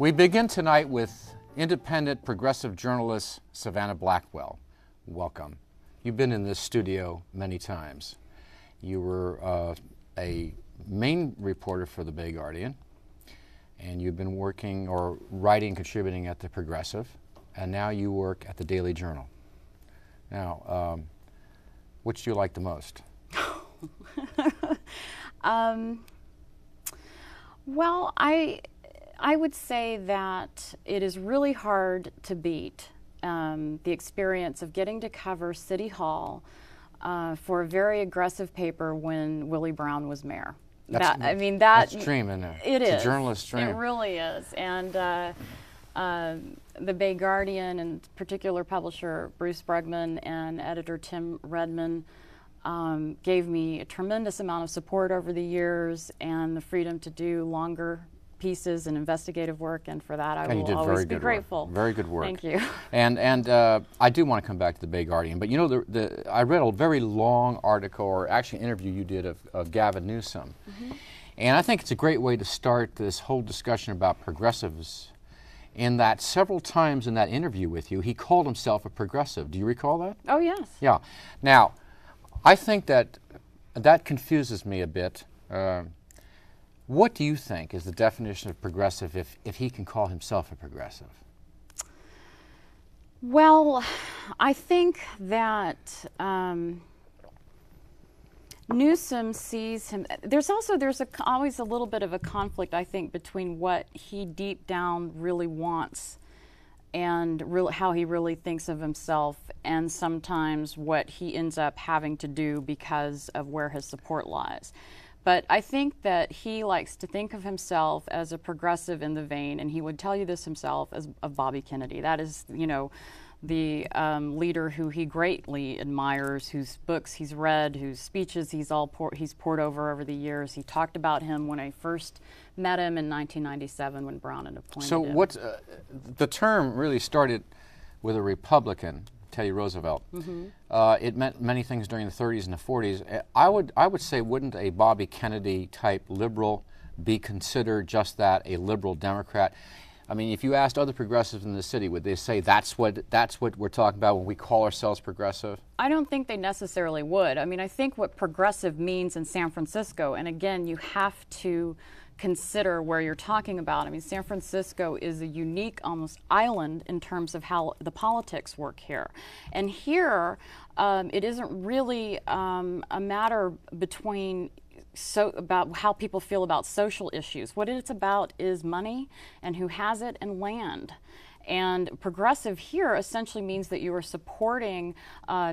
We begin tonight with independent progressive journalist Savannah Blackwell. Welcome. You've been in this studio many times. You were a main reporter for the Bay Guardian, and you've been working or writing, contributing at the Progressive, and now you work at the Daily Journal. Now, which do you like the most? Well, I would say that it is really hard to beat the experience of getting to cover City Hall for a very aggressive paper when Willie Brown was mayor. That's dream, isn't it? It is. It's a journalist's dream. It really is. And the Bay Guardian, and particular publisher Bruce Bregman and editor Tim Redman, gave me a tremendous amount of support over the years and the freedom to do longer pieces and investigative work, and for that I will always be grateful. Very good work. Thank you. And I do want to come back to the Bay Guardian, but you know, I read a very long article, or actually interview you did of Gavin Newsom. Mm-hmm. And I think it's a great way to start this whole discussion about progressives, in that several times in that interview with you, he called himself a progressive. Do you recall that? Oh, yes. Yeah. Now, I think that confuses me a bit. What do you think is the definition of progressive if he can call himself a progressive? Well, I think that Newsom sees him. There's always a little bit of a conflict, I think, between what he deep down really wants and how he really thinks of himself, and sometimes what he ends up having to do because of where his support lies. But I think that he likes to think of himself as a progressive in the vein, and he would tell you this himself, of Bobby Kennedy. That is, you know, the leader who he greatly admires, whose books he's read, whose speeches he's poured over the years. He talked about him when I first met him in 1997 when Brown had appointed him. So the term really started with a Republican, Teddy Roosevelt. Mm-hmm. It meant many things during the 30s and the 40s. I would say, wouldn't a Bobby Kennedy type liberal be considered just that, a liberal Democrat? I mean, if you asked other progressives in the city, would they say that's what we're talking about when we call ourselves progressive? I don't think they necessarily would. I mean, I think what progressive means in San Francisco, and again, you have to consider where you're talking about. I mean, San Francisco is a unique, almost island in terms of how the politics work here. And here, it isn't really a matter about how people feel about social issues. What it's about is money and who has it and land. And progressive here essentially means that you are supporting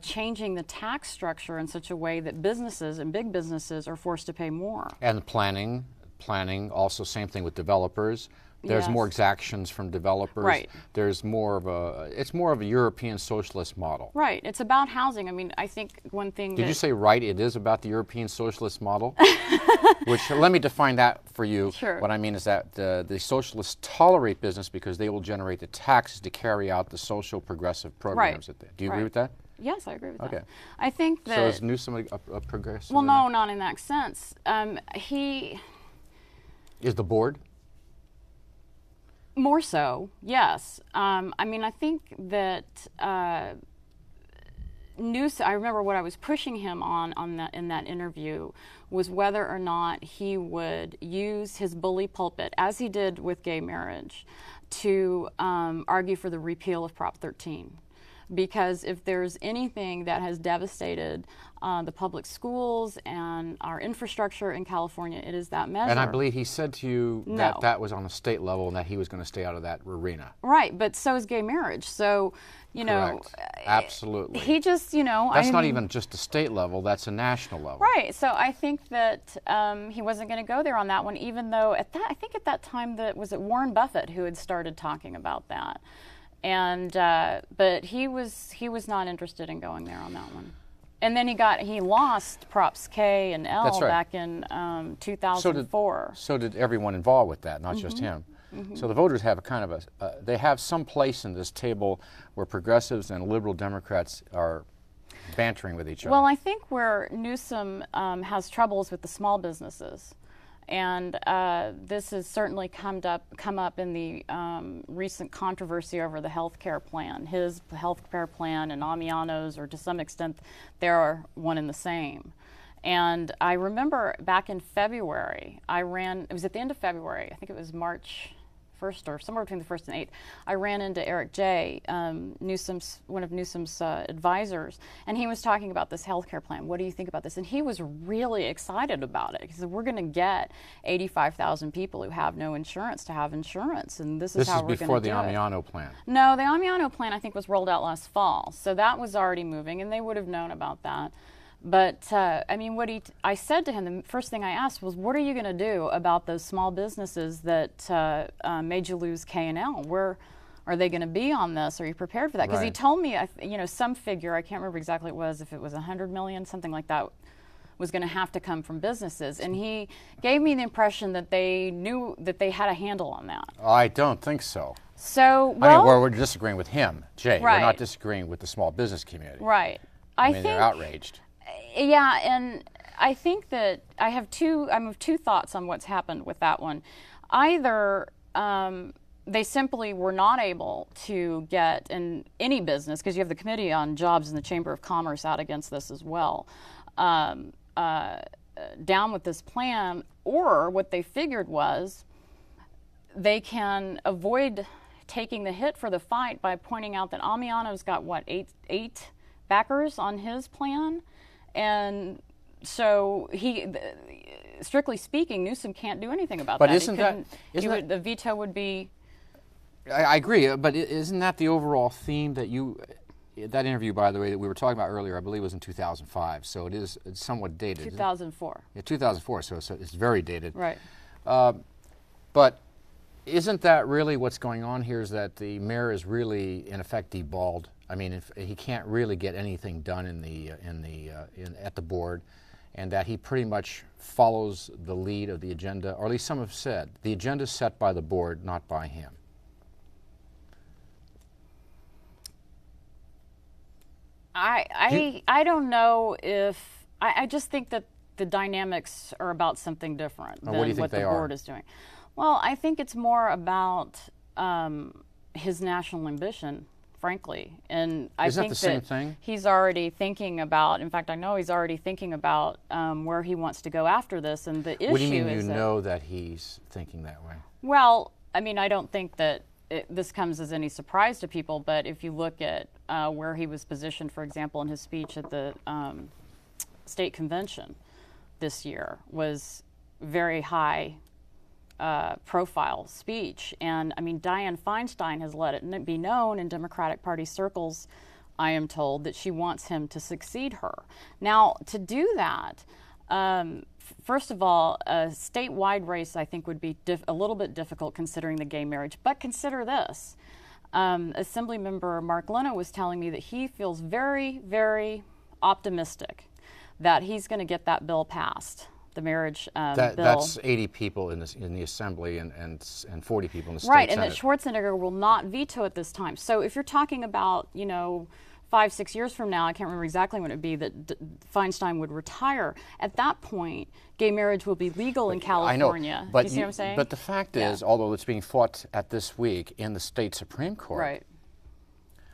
changing the tax structure in such a way that businesses and big businesses are forced to pay more. And planning, also same thing with developers. There's Yes. more exactions from developers. Right. It's more of a European socialist model. Right. It's about housing. I mean, I think one thing Did you say right? It is about the European socialist model? Which, let me define that for you. Sure. What I mean is that the socialists tolerate business because they will generate the taxes to carry out the social progressive programs. Right. Do you agree with that? Yes, I agree with Okay. that. I think that... So is Newsom a progressive? Well, no, not in that sense. Is the board? More so, yes. I mean, I think that Newsom, I remember what I was pushing him on that in that interview was whether or not he would use his bully pulpit, as he did with gay marriage, to argue for the repeal of Prop 13. Because if there's anything that has devastated the public schools and our infrastructure in California, it is that measure. And I believe he said to you that that was on the state level and that he was going to stay out of that arena. Right, but so is gay marriage. So, you know, absolutely. He just, you know, that's not even just a state level; that's a national level. Right. So I think that he wasn't going to go there on that one, even though I think at that time was it Warren Buffett who had started talking about that. And but he was not interested in going there on that one. And then he lost Props K and L back in 2004. So did everyone involved with that, not just him. Mm-hmm. So the voters have a kind of they have some place in this table where progressives and liberal Democrats are bantering with each other. Well, I think where Newsom has troubles with the small businesses. and this has certainly come up in the recent controversy over the health care plan. His health care plan and Amiano's, or to some extent, they're one and the same. And I remember back in February, it was at the end of February, I think it was March 1st or somewhere between the 1st and 8th, I ran into Eric J., one of Newsom's advisors, and he was talking about this healthcare plan. What do you think about this? And he was really excited about it. He said, we're going to get 85,000 people who have no insurance to have insurance, and this is how we're going to do it. This is before the Amiano plan. No, the Amiano plan, I think, was rolled out last fall, so that was already moving, and they would have known about that. But, I mean, I said to him, the first thing I asked was, what are you going to do about those small businesses that made you lose K&L? Where are they going to be on this? Are you prepared for that? Because he told me, some figure, I can't remember exactly what it was, if it was 100 million, something like that, was going to have to come from businesses. And he gave me the impression that they knew that they had a handle on that. I don't think so. So, well, I mean, we're disagreeing with him, Jay. Right. We're not disagreeing with the small business community. Right. I mean, they're outraged. Yeah, and I think that I'm of two thoughts on what's happened with that one. Either they simply were not able to get in any business, because you have the Committee on Jobs and the Chamber of Commerce out against this as well, down with this plan, or what they figured was they can avoid taking the hit for the fight by pointing out that Amiano's got, what, eight backers on his plan? And so strictly speaking, Newsom can't do anything about that. But the veto would be... I agree, but isn't that the overall theme that that interview, by the way, that we were talking about earlier, I believe was in 2005, so it's somewhat dated. 2004. Yeah, 2004, so it's very dated. Right. But isn't that really what's going on here, is that the mayor is really, in effect, deballed? I mean, if he can't really get anything done at the board, and that he pretty much follows the lead of the agenda, or at least some have said the agenda is set by the board, not by him. I don't know if I just think that the dynamics are about something different than what the board is doing. Well, I think it's more about his national ambition, frankly, and I think that he's already thinking about. In fact, I know he's already thinking about where he wants to go after this, and the issue is. What do you mean? You know that he's thinking that way? Well, I mean, I don't think that this comes as any surprise to people, but if you look at where he was positioned, for example, in his speech at the state convention this year, was very high profile speech. And I mean, Dianne Feinstein has let it be known in Democratic Party circles, I am told, that she wants him to succeed her. Now, to do that, first of all, a statewide race, I think, would be a little bit difficult considering the gay marriage. But consider this. Assemblymember Mark Leno was telling me that he feels very, very optimistic that he's going to get that bill passed, the marriage bill. That's 80 people in the Assembly and 40 people in the state Right, Senate. And that Schwarzenegger will not veto it this time. So if you're talking about, 5-6 years from now, I can't remember exactly when it would be, that Feinstein would retire. At that point, gay marriage will be legal in California. I know, but you see what I'm saying? But the fact is, although it's being fought at this week in the state Supreme Court, right,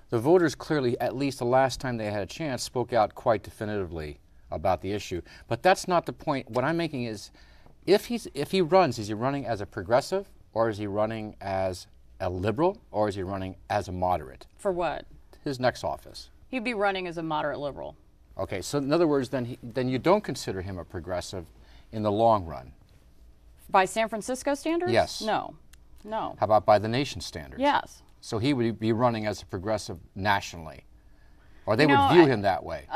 the voters clearly, at least the last time they had a chance, spoke out quite definitively about the issue. But that's not the point. What I'm making is, if he runs, is he running as a progressive, or is he running as a liberal, or is he running as a moderate? For what? His next office. He'd be running as a moderate liberal. Okay, so in other words, then you don't consider him a progressive in the long run. By San Francisco standards? Yes. No. How about by the nation standards? Yes. So he would be running as a progressive nationally, or they would view him that way.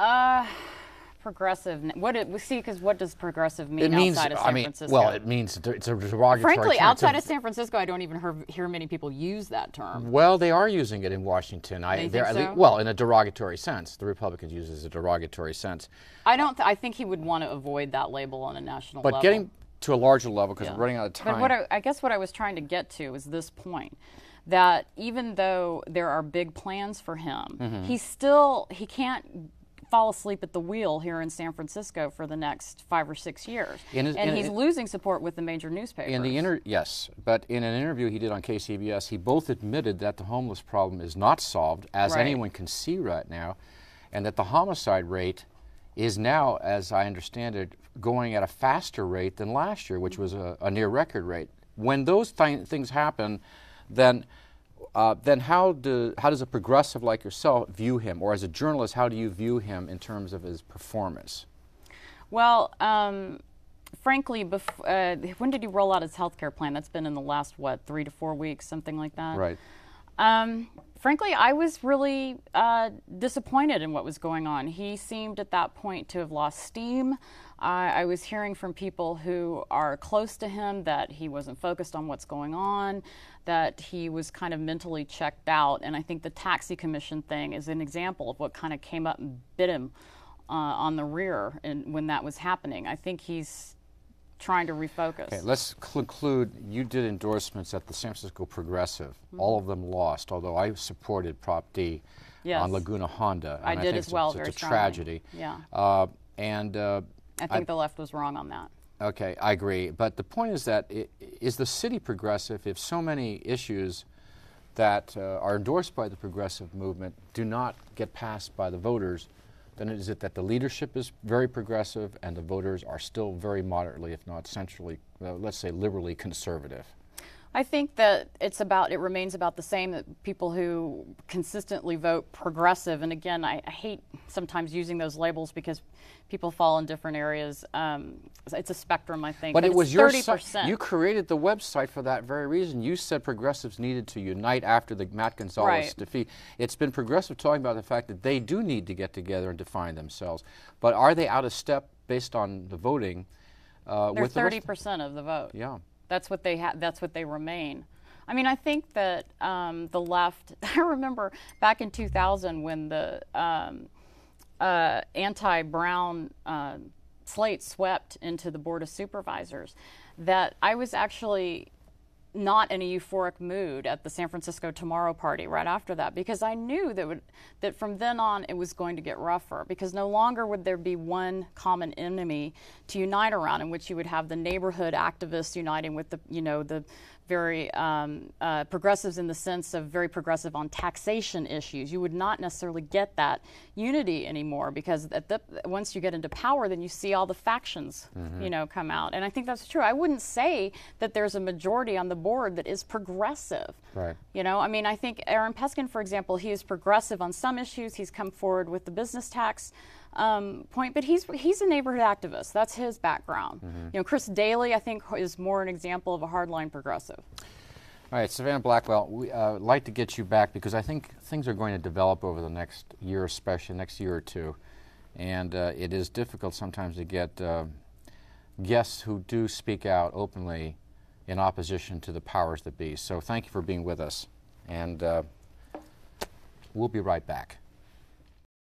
Progressive. Because what does progressive mean outside of San Francisco? Well, it means it's a derogatory Frankly, term. outside of San Francisco, I don't even hear many people use that term. Well, they are using it in Washington. Think so? Well, in a derogatory sense. The Republicans use it as a derogatory sense. I think he would want to avoid that label on a national level. But getting to a larger level, because we're running out of time. But I guess what I was trying to get to is this point, that even though there are big plans for him, he can't fall asleep at the wheel here in San Francisco for the next 5 or 6 years. And he's losing support with the major newspapers. Yes, but in an interview he did on KCBS, he both admitted that the homeless problem is not solved, as anyone can see right now, and that the homicide rate is now, as I understand it, going at a faster rate than last year, which was a near record rate. When those things happen, then how does a progressive like yourself view him, or as a journalist, how do you view him in terms of his performance? Well, frankly, when did he roll out his health care plan? That's been in the last, 3 to 4 weeks, something like that? Right. Frankly, I was really disappointed in what was going on. He seemed at that point to have lost steam. I was hearing from people who are close to him that he wasn't focused on what's going on, that he was kind of mentally checked out. And I think the taxi commission thing is an example of what kind of came up and bit him on the rear when that was happening. I think he's trying to refocus. Okay, let's conclude. You did endorsements at the San Francisco Progressive. All of them lost, although I supported Prop D on Laguna Honda. I did as well, very it's a strongly. tragedy. Yeah. I think the left was wrong on that. Okay, I agree. But the point is that is the city progressive if so many issues that are endorsed by the progressive movement do not get passed by the voters, then is it that the leadership is very progressive and the voters are still very moderately, if not centrally, let's say liberally conservative? I think that it remains about the same, that people who consistently vote progressive, and again, I hate sometimes using those labels because people fall in different areas. It's a spectrum, I think. But it was your 30%. You created the website for that very reason. You said progressives needed to unite after the Matt Gonzalez defeat. It's been progressive talking about the fact that they do need to get together and define themselves. But are they out of step based on the voting? They're with 30% of the vote. Yeah. That's what they that's what they remain. I mean, I think that the left. I remember back in 2000 when the anti-Brown slate swept into the Board of Supervisors, that I was actually not in a euphoric mood at the San Francisco Tomorrow Party right after that, because I knew that from then on it was going to get rougher, because no longer would there be one common enemy to unite around, in which you would have the neighborhood activists uniting with the very progressives in the sense of very progressive on taxation issues. You would not necessarily get that unity anymore, because once you get into power, then you see all the factions, come out. And I think that's true. I wouldn't say that there's a majority on the board that is progressive. Right. I mean, I think Aaron Peskin, for example, he is progressive on some issues. He's come forward with the business tax point, but he's a neighborhood activist. That's his background. Chris Daley, I think, is more an example of a hardline progressive. All right, Savannah Blackwell, we'd like to get you back because I think things are going to develop over the next year, especially next year or two, and it is difficult sometimes to get guests who do speak out openly in opposition to the powers that be. So thank you for being with us, and we'll be right back.